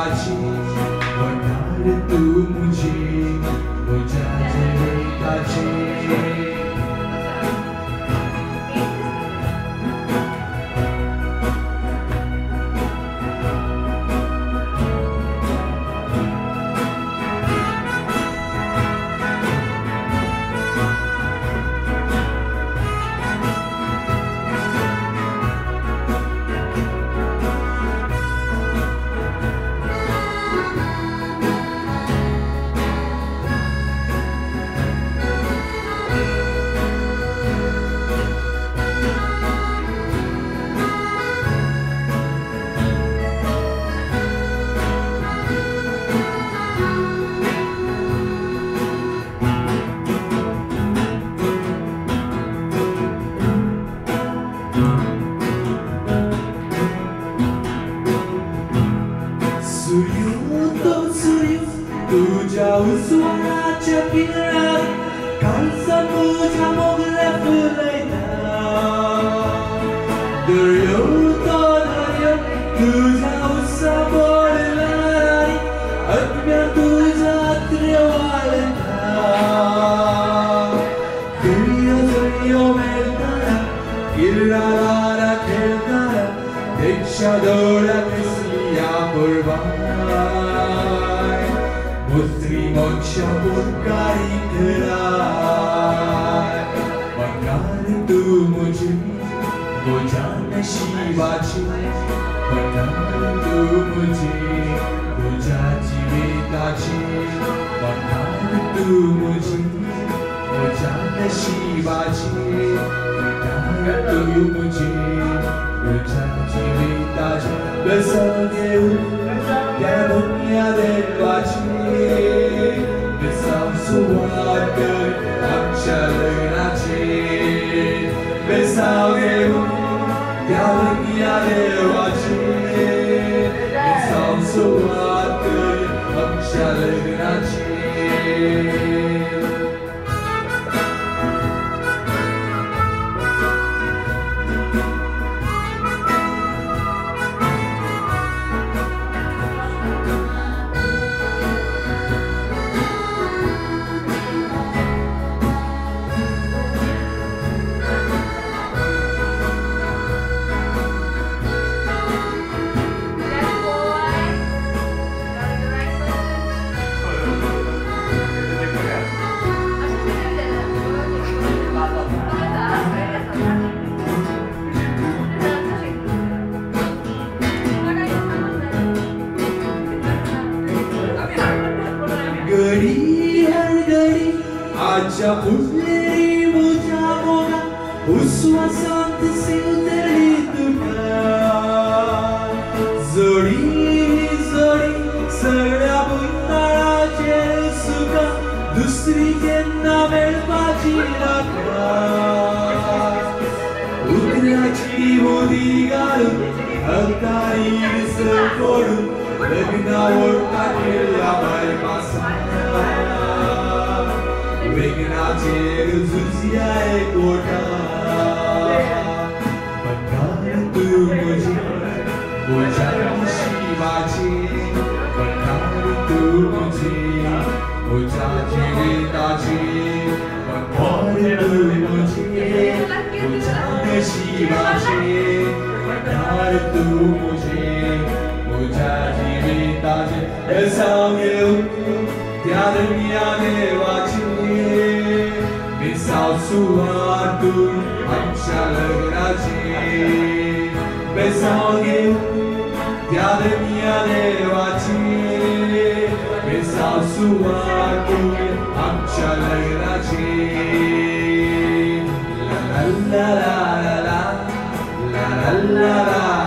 शिवाची वरदान तू मुझे बुझाचे काचे तुझ्या उजवाच्या किनारी कालचा तुझ्या मोगऱ्या फुलैना दर्योतो दर्यो तुझ्या उसा बोलणारी अज्ञा तुझा त्रिवाळना दर्यो मेलताना किरणाला खेळताना दीक्षा डोळ्या दिसल्या पूर्वाय Putri moksha purkari krai Bangar tu mujhe bujana shivachi Bangar tu mujhe buja jivitachi Bangar tu mujhe bujana shivachi Bangar tu mujhe buja jivitachi Besage ya dunya dekhachi Besam suargır akşarınaçı Besavgı yarıya devaçı Besam suargır akşarınaçı Gari har gari aja uleri muja moga uswa sant se uteri tuka Zori zori sagya bunarache sukha dusri kenna melpachi rakha Utrachi modi garu hakari visar kodu Lagna orta kella mai masa Vegna cher zuzia ekota Bangar tu mujhe bujana shivachi Bangar tu mujhe buja jivitachi Bangar tu mujhe bujana shivachi Bangar tu mujhe buja jivitachi Besavgı yarıya devaçı Misal suardu akşarınaçı Besavgı yarıya devaçı Misal suardu akşarınaçı La la la la la la la la